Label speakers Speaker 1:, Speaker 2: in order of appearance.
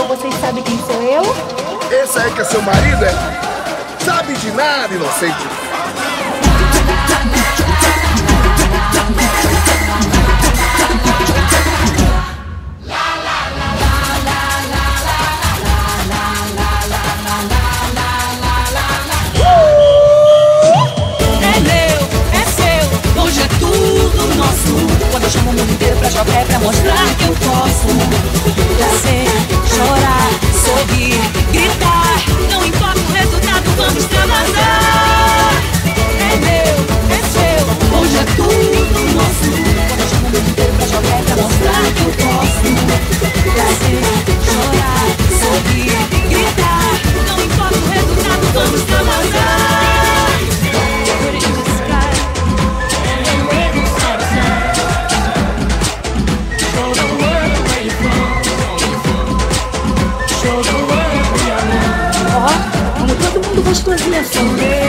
Speaker 1: vocês sabem quem sou eu?
Speaker 2: Esse aí que é seu marido, é? Sabe de nada, inocente.
Speaker 3: É meu, é seu, hoje é tudo nosso. Quando eu chamo o mundo inteiro pra jogar é pra mostrar que eu posso. Descer, chorar, sorrir, gritar. Não importa o resultado, vamos extravasar. É meu, é seu, hoje é tudo nosso. Quando eu chamo o mundo inteiro pra jogar é pra mostrar que eu posso. Descer, chorar, sorrir, gritar. Não importa o resultado, vamos extravasar.
Speaker 1: Ó, como todo mundo gostosinho assim.